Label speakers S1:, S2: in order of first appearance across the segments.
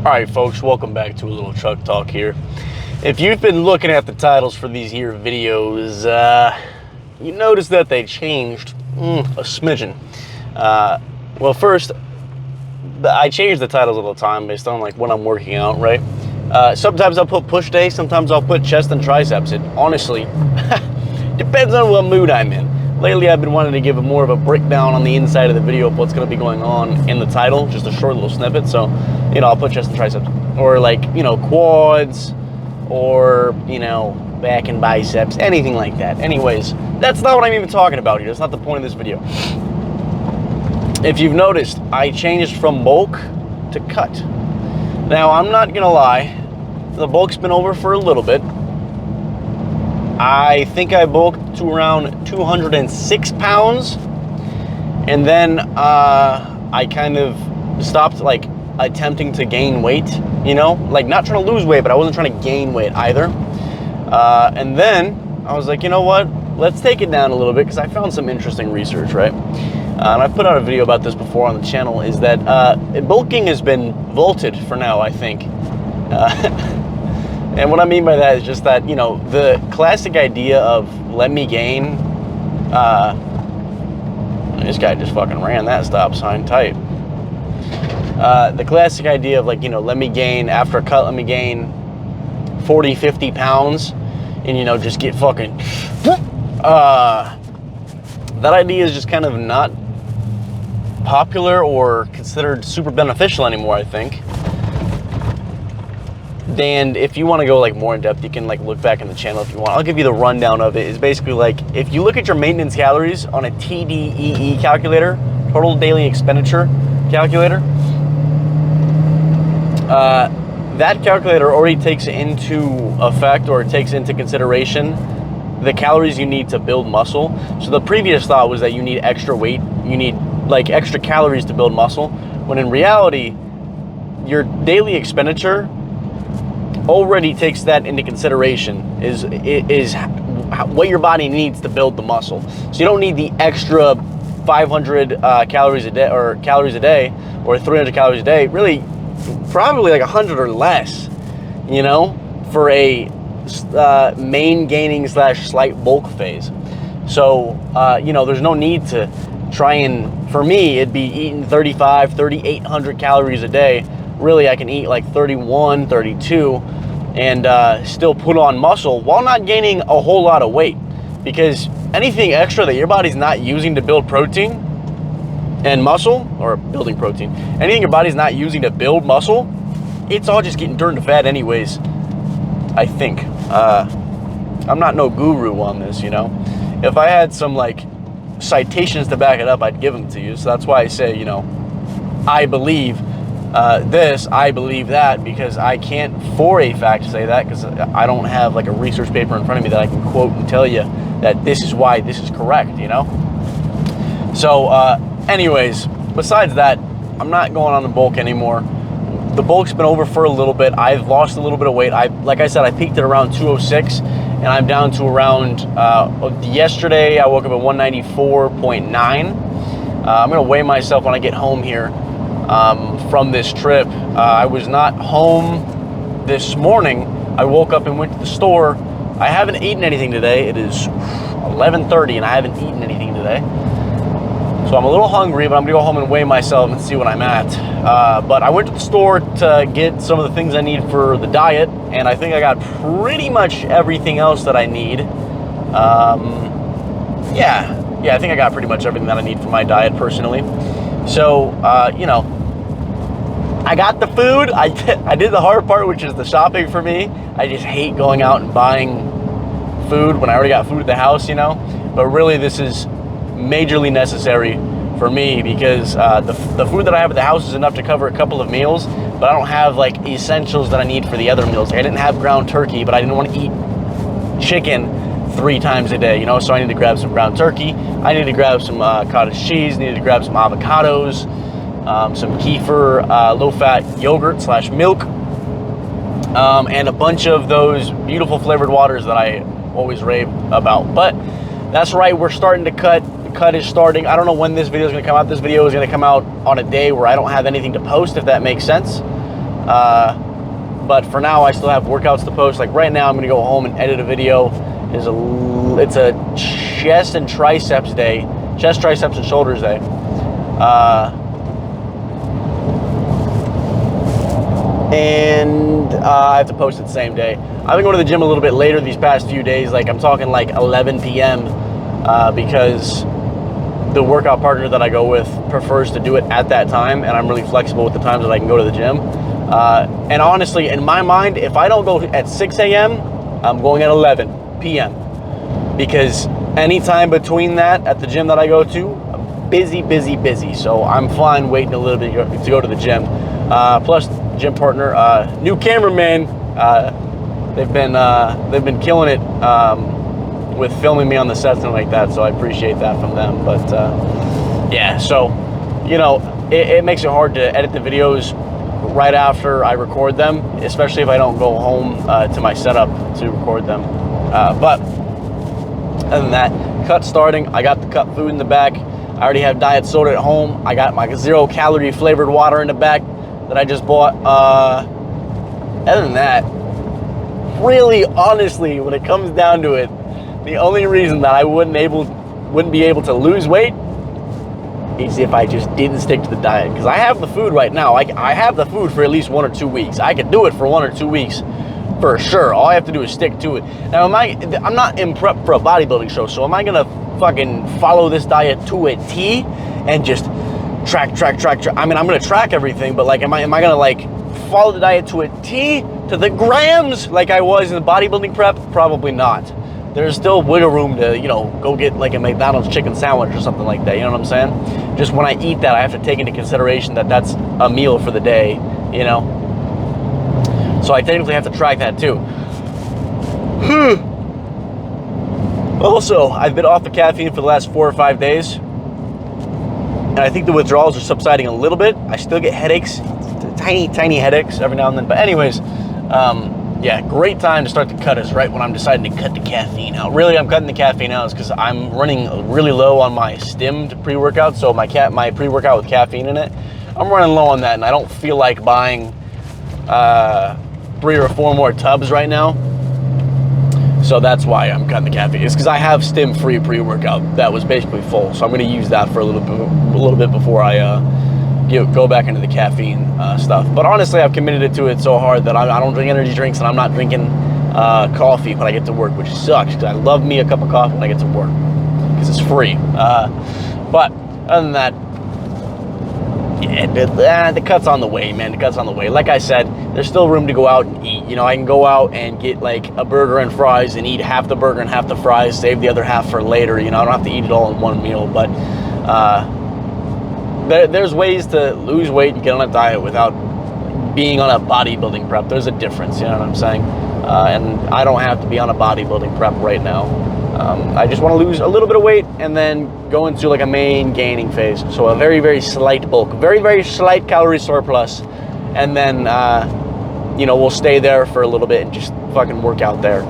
S1: Alright folks, welcome back to a little truck talk here. If you've been looking at the titles for these here videos, you notice that they changed a smidgen. Well, first, I change the titles all the time based on like when I'm working out, right? Sometimes I'll put push day, sometimes I'll put chest and triceps. It honestly depends on what mood I'm in. Lately, I've been wanting to give more of a breakdown on the inside of the video of what's going to be going on in the title, just a short little snippet. So, you know, I'll put chest and triceps, or like, you know, quads, or, you know, back and biceps, anything like that. Anyways, that's not what I'm even talking about here. That's not the point of this video. If you've noticed, I changed from bulk to cut. Now, I'm not going to lie, the bulk's been over for a little bit. I think I bulked to around 206 pounds, and then I kind of stopped like attempting to gain weight, you know, like not trying to lose weight, but I wasn't trying to gain weight either. And then I was like, you know what, let's take it down a little bit, because I found some interesting research, right? And I've put out a video about this before on the channel, is that bulking has been vaulted for now, I think. And what I mean by that is just that, you know, the classic idea of let me gain, this guy just fucking ran that stop sign tight. The classic idea of like, you know, let me gain, after a cut, let me gain 40, 50 pounds and, you know, just get fucking, that idea is just kind of not popular or considered super beneficial anymore, I think. And if you want to go like more in depth, you can like look back in the channel if you want. I'll give you the rundown of it. It's basically like, if you look at your maintenance calories on a TDEE calculator, total daily expenditure calculator, that calculator already takes into effect, or it takes into consideration, the calories you need to build muscle. So the previous thought was that you need extra weight, you need like extra calories to build muscle, when in reality, your daily expenditure already takes that into consideration, is what your body needs to build the muscle. So you don't need the extra 500 calories a day, or 300 calories a day, really probably like 100 or less, you know, for a main gaining / slight bulk phase. So you know, there's no need to try and, for me, it'd be eating 3,800 calories a day. Really, I can eat like 31, 32 and still put on muscle while not gaining a whole lot of weight, because anything extra that your body's not using to build protein and muscle, or building protein, anything your body's not using to build muscle, it's all just getting turned to fat anyways, I think. I'm not no guru on this, you know. If I had some like citations to back it up, I'd give them to you. So that's why I say, you know, I believe this, I believe that, because I can't for a fact say that, because I don't have like a research paper in front of me that I can quote and tell you that this is why this is correct, you know. So anyways, besides that, I'm not going on the bulk anymore. The bulk's been over for a little bit. I've lost a little bit of weight. Like I said, I peaked at around 206, and I'm down to around, yesterday I woke up at 194.9. I'm gonna weigh myself when I get home here from this trip. I was not home this morning. I woke up and went to the store. I haven't eaten anything today. It is 11:30 and I haven't eaten anything today. So I'm a little hungry, but I'm gonna go home and weigh myself and see what I'm at. But I went to the store to get some of the things I need for the diet, and I think I got pretty much everything else that I need. Yeah, I think I got pretty much everything that I need for my diet personally. So, you know, I got the food. I did the hard part, which is the shopping for me. I just hate going out and buying food when I already got food at the house, you know. But really, this is majorly necessary for me, because the food that I have at the house is enough to cover a couple of meals, but I don't have like essentials that I need for the other meals. Like, I didn't have ground turkey, but I didn't want to eat chicken 3 times a day, you know, so I need to grab some ground turkey. I need to grab some cottage cheese, need to grab some avocados, some kefir, low-fat yogurt / milk, and a bunch of those beautiful flavored waters that I always rave about. But that's right, we're starting to cut. The cut is starting. I don't know when this video is going to come out. This video is going to come out on a day where I don't have anything to post, if that makes sense. But for now, I still have workouts to post. Like right now, I'm gonna go home and edit a video. It's a chest and triceps day, chest, triceps, and shoulders day. And I have to post it the same day. I've been going to the gym a little bit later these past few days. Like I'm talking like 11 p.m. Because the workout partner that I go with prefers to do it at that time, and I'm really flexible with the times that I can go to the gym. And honestly, in my mind, if I don't go at 6 a.m., I'm going at 11 p.m. Because anytime between that at the gym that I go to, I'm busy. So I'm fine waiting a little bit to go to the gym. Plus, gym partner, new cameraman. They've been killing it with filming me on the sets and like that. So I appreciate that from them. But yeah, so you know, it makes it hard to edit the videos right after I record them, especially if I don't go home to my setup to record them. But other than that, cut starting. I got the cut food in the back. I already have diet soda at home. I got my 0-calorie flavored water in the back that I just bought. Other than that, really, honestly, when it comes down to it, the only reason that I wouldn't be able to lose weight is if I just didn't stick to the diet. Because I have the food right now. I have the food for at least 1 or 2 weeks. I could do it for 1 or 2 weeks for sure. All I have to do is stick to it. Now, I'm not in prep for a bodybuilding show, so am I gonna fucking follow this diet to a T and just track? I mean, I'm gonna track everything, but like, am I gonna like follow the diet to a T, to the grams, like I was in the bodybuilding prep? Probably not. There's still wiggle room to, you know, go get like a McDonald's chicken sandwich or something like that. You know what I'm saying? Just when I eat that, I have to take into consideration that that's a meal for the day, you know? So I technically have to track that too. Also, I've been off the caffeine for the last 4 or 5 days, and I think the withdrawals are subsiding a little bit. I still get headaches, tiny headaches every now and then. But anyways, yeah, great time to start to cut is right when I'm deciding to cut the caffeine out. Really, I'm cutting the caffeine out because I'm running really low on my stimmed pre-workout. So my pre-workout with caffeine in it, I'm running low on that, and I don't feel like buying 3 or 4 more tubs right now. So that's why I'm cutting the caffeine. It's because I have stim-free pre-workout that was basically full. So I'm going to use that for a little bit before I go back into the caffeine stuff. But honestly, I've committed to it so hard that I don't drink energy drinks, and I'm not drinking coffee when I get to work, which sucks because I love me a cup of coffee when I get to work because it's free. But other than that, yeah, the cut's on the way, man. The cut's on the way. Like I said, there's still room to go out and eat. You know, I can go out and get like a burger and fries and eat half the burger and half the fries, save the other half for later. You know, I don't have to eat it all in one meal. But there's ways to lose weight and get on a diet without being on a bodybuilding prep. There's a difference, you know what I'm saying? And I don't have to be on a bodybuilding prep right now. I just want to lose a little bit of weight and then go into like a main gaining phase. So a very slight bulk, very slight calorie surplus. And then, you know, we'll stay there for a little bit and just fucking work out there.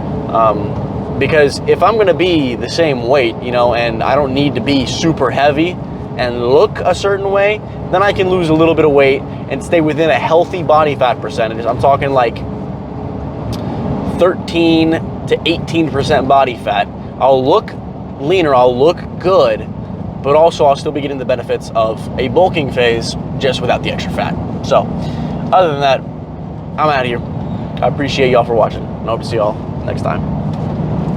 S1: Because if I'm going to be the same weight, you know, and I don't need to be super heavy and look a certain way, then I can lose a little bit of weight and stay within a healthy body fat percentage. I'm talking like 13 to 18% body fat. I'll look leaner, I'll look good, but also I'll still be getting the benefits of a bulking phase just without the extra fat. So, other than that, I'm out of here. I appreciate y'all for watching, and I hope to see y'all next time.